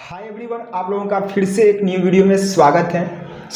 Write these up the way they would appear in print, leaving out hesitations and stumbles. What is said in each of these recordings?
Hi everyone, आप लोगों का फिर से एक न्यू वीडियो में स्वागत है।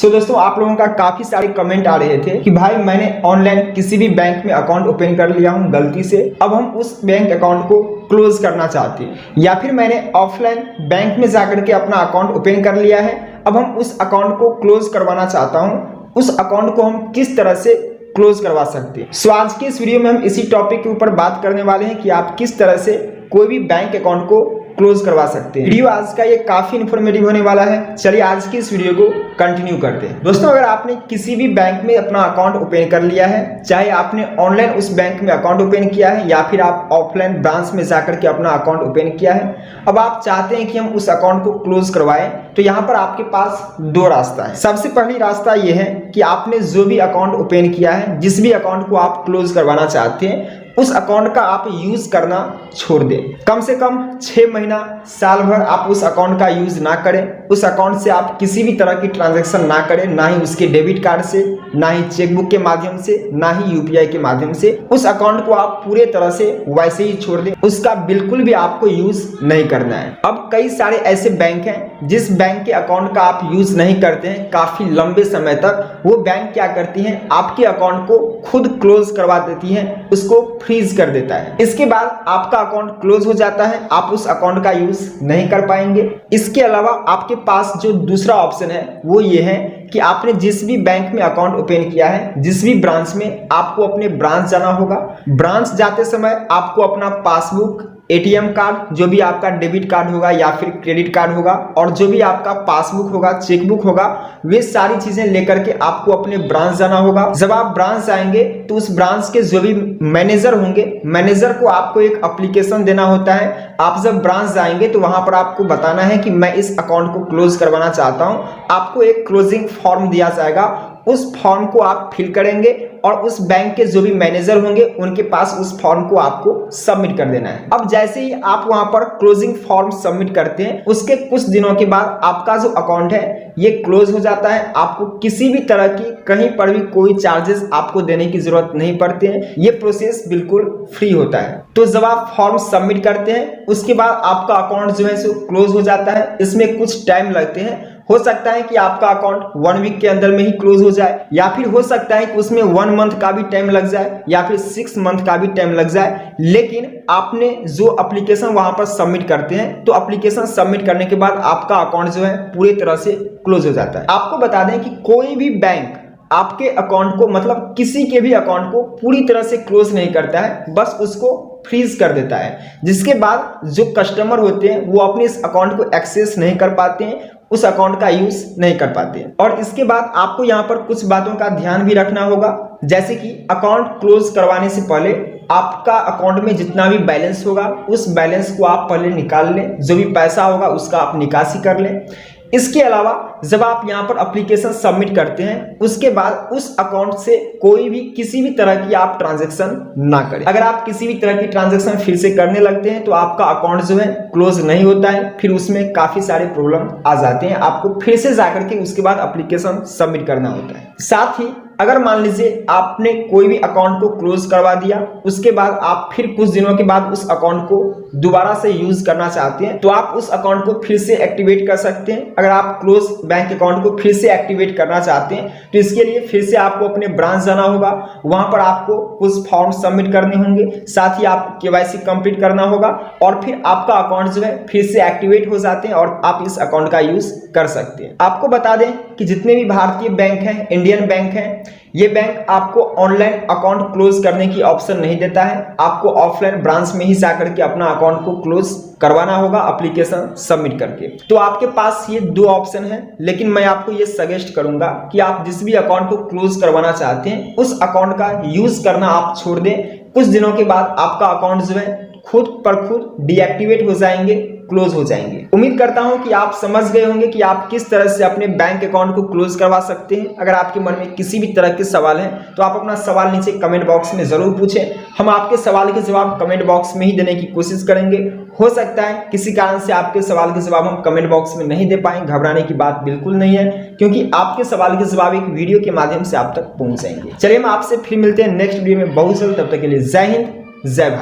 दोस्तों, आप लोगों का काफ़ी सारे कमेंट आ रहे थे कि भाई मैंने ऑनलाइन किसी भी बैंक में अकाउंट ओपन कर लिया हूं गलती से, अब हम उस बैंक अकाउंट को क्लोज करना चाहते हैं, या फिर मैंने ऑफलाइन बैंक में जाकर के अपना अकाउंट ओपन कर लिया है, अब हम उस अकाउंट को क्लोज करवाना चाहता हूँ, उस अकाउंट को हम किस तरह से क्लोज करवा सकते हैं। आज के इस वीडियो में हम इसी टॉपिक के ऊपर बात करने वाले हैं कि आप किस तरह से कोई भी बैंक अकाउंट को क्लोज करवा सकते हैं। वीडियो आज का ये काफी इन्फॉर्मेटिव होने वाला है। चलिए आज की इस वीडियो को कंटिन्यू करते हैं। दोस्तों, अगर आपने किसी भी बैंक में अपना अकाउंट ओपन कर लिया है, चाहे आपने ऑनलाइन उस बैंक में अकाउंट ओपन किया है या फिर आप ऑफलाइन ब्रांच में जाकर के अपना अकाउंट ओपन किया है, अब आप चाहते हैं कि हम उस अकाउंट को क्लोज करवाएं, तो यहाँ पर आपके पास दो रास्ता है। सबसे पहली रास्ता ये है कि आपने जो भी अकाउंट ओपन किया है, जिस भी अकाउंट को आप क्लोज करवाना चाहते हैं, उस अकाउंट का आप यूज करना छोड़ दें। कम से कम 6 महीना साल भर आप उस अकाउंट का यूज ना करें। उस अकाउंट से आप किसी भी तरह की ट्रांजैक्शन ना करें, ना ही उसके डेबिट कार्ड से, ना ही चेकबुक के माध्यम से, ना ही यूपीआई के माध्यम से। उस अकाउंट को आप पूरे तरह से वैसे ही छोड़ दें, उसका बिल्कुल भी आपको यूज नहीं करना है। अब कई सारे ऐसे बैंक हैं जिस बैंक के अकाउंट का आप यूज नहीं करते हैं काफी लंबे समय तक, वो बैंक क्या करती हैं, आपके अकाउंट को खुद क्लोज करवा देती हैं, उसको फ्रीज कर देता है। इसके बाद आपका अकाउंट क्लोज हो जाता है, आप उस अकाउंट का यूज नहीं कर पाएंगे। इसके अलावा आपके पास जो दूसरा ऑप्शन है वो ये है कि आपने जिस भी बैंक में अकाउंट ओपन किया है, जिस भी ब्रांच में, आपको अपने ब्रांच जाना होगा। ब्रांच जाते समय आपको अपना पासबुक, एटीएम कार्ड, जो भी आपका डेबिट कार्ड होगा या फिर क्रेडिट कार्ड होगा, और जो भी आपका पासबुक होगा, चेकबुक होगा, वे सारी चीजें लेकर के आपको अपने ब्रांच जाना होगा। जब आप ब्रांच जाएंगे तो उस ब्रांच के जो भी मैनेजर होंगे, मैनेजर को आपको एक एप्लीकेशन देना होता है। आप जब ब्रांच जाएंगे तो वहां पर आपको बताना है कि मैं इस अकाउंट को क्लोज करवाना चाहता हूं। आपको एक क्लोजिंग फॉर्म दिया जाएगा, उस फॉर्म को आप फिल करेंगे और उस बैंक के जो भी मैनेजर होंगे उनके पास उस फॉर्म को आपको सबमिट कर देना है। अब जैसे ही आप वहां पर क्लोजिंग फॉर्म सबमिट करते हैं, उसके कुछ दिनों के बाद आपका जो अकाउंट है ये क्लोज हो जाता है। आपको किसी भी तरह की कहीं पर भी कोई चार्जेस आपको देने की जरूरत नहीं पड़ती है। ये प्रोसेस बिल्कुल फ्री होता है। तो जब आप फॉर्म सबमिट करते हैं, उसके बाद आपका अकाउंट जो है सो क्लोज हो जाता है। इसमें कुछ टाइम लगते हैं। हो सकता है कि आपका अकाउंट 1 वीक के अंदर में ही क्लोज हो जाए, या फिर हो सकता है कि उसमें 1 मंथ का भी टाइम लग जाए, या फिर 6 मंथ का भी टाइम लग जाए। लेकिन आपने जो एप्लीकेशन वहां पर सबमिट करते हैं, तो एप्लीकेशन सबमिट करने के बाद आपका अकाउंट जो है पूरी तरह से क्लोज हो जाता है। आपको बता दें कि कोई भी बैंक आपके अकाउंट को, मतलब किसी के भी अकाउंट को पूरी तरह से क्लोज नहीं करता है, बस उसको फ्रीज कर देता है। जिसके बाद जो कस्टमर होते हैं वो अपने इस अकाउंट को एक्सेस नहीं कर पाते हैं, उस अकाउंट का यूज नहीं कर पाते हैं। और इसके बाद आपको यहाँ पर कुछ बातों का ध्यान भी रखना होगा, जैसे कि अकाउंट क्लोज करवाने से पहले आपका अकाउंट में जितना भी बैलेंस होगा उस बैलेंस को आप पहले निकाल लें, जो भी पैसा होगा उसका आप निकासी कर लें। इसके अलावा जब आप यहाँ पर एप्लीकेशन सबमिट करते हैं, उसके बाद उस अकाउंट से कोई भी किसी भी तरह की आप ट्रांजैक्शन ना करें। अगर आप किसी भी तरह की ट्रांजैक्शन फिर से करने लगते हैं तो आपका अकाउंट जो है क्लोज नहीं होता है, फिर उसमें काफी सारे प्रॉब्लम आ जाते हैं। आपको फिर से जाकर के उसके बाद एप्लीकेशन सबमिट करना होता है। साथ ही अगर मान लीजिए आपने कोई भी अकाउंट को क्लोज करवा दिया, उसके बाद आप फिर कुछ दिनों के बाद उस अकाउंट को दोबारा से यूज करना चाहते हैं, तो आप उस अकाउंट को फिर से एक्टिवेट कर सकते हैं। अगर आप क्लोज बैंक अकाउंट को फिर से एक्टिवेट करना चाहते हैं तो इसके लिए फिर से आपको अपने ब्रांच जाना होगा। वहां पर आपको कुछ फॉर्म सबमिट करने होंगे, साथ ही आपको केवाईसी कंप्लीट करना होगा, और फिर आपका अकाउंट जो है फिर से एक्टिवेट हो जाते हैं और आप इस अकाउंट का यूज कर सकते हैं। आपको बता दें कि जितने भी भारतीय बैंक हैं, इंडियन बैंक हैं, ये बैंक आपको ऑनलाइन अकाउंट क्लोज करने की ऑप्शन नहीं देता है। आपको ऑफलाइन ब्रांच में ही जाकर के अपना अकाउंट को क्लोज करवाना होगा एप्लीकेशन सबमिट करके। तो आपके पास ये दो ऑप्शन है, लेकिन मैं आपको ये सजेस्ट करूंगा कि आप जिस भी अकाउंट को क्लोज करवाना चाहते हैं उस अकाउंट का यूज करना आप छोड़ दें। कुछ दिनों के बाद आपका अकाउंट जो है खुद पर खुद डीएक्टिवेट हो जाएंगे, क्लोज हो जाएंगे। उम्मीद करता हूं कि आप समझ गए होंगे कि आप किस तरह से अपने बैंक अकाउंट को क्लोज करवा सकते हैं। अगर आपके मन में किसी भी तरह के सवाल हैं तो आप अपना सवाल नीचे कमेंट बॉक्स में जरूर पूछें। हम आपके सवाल के जवाब कमेंट बॉक्स में ही देने की कोशिश करेंगे। हो सकता है किसी कारण से आपके सवाल के जवाब हम कमेंट बॉक्स में नहीं दे पाए, घबराने की बात बिल्कुल नहीं है, क्योंकि आपके सवाल के जवाब एक वीडियो के माध्यम से आप तक पहुंच जाएंगे। चलिए हम आपसे फिर मिलते हैं नेक्स्ट वीडियो में बहुत जल्द। तब तक के लिए जय हिंद, जय भारत।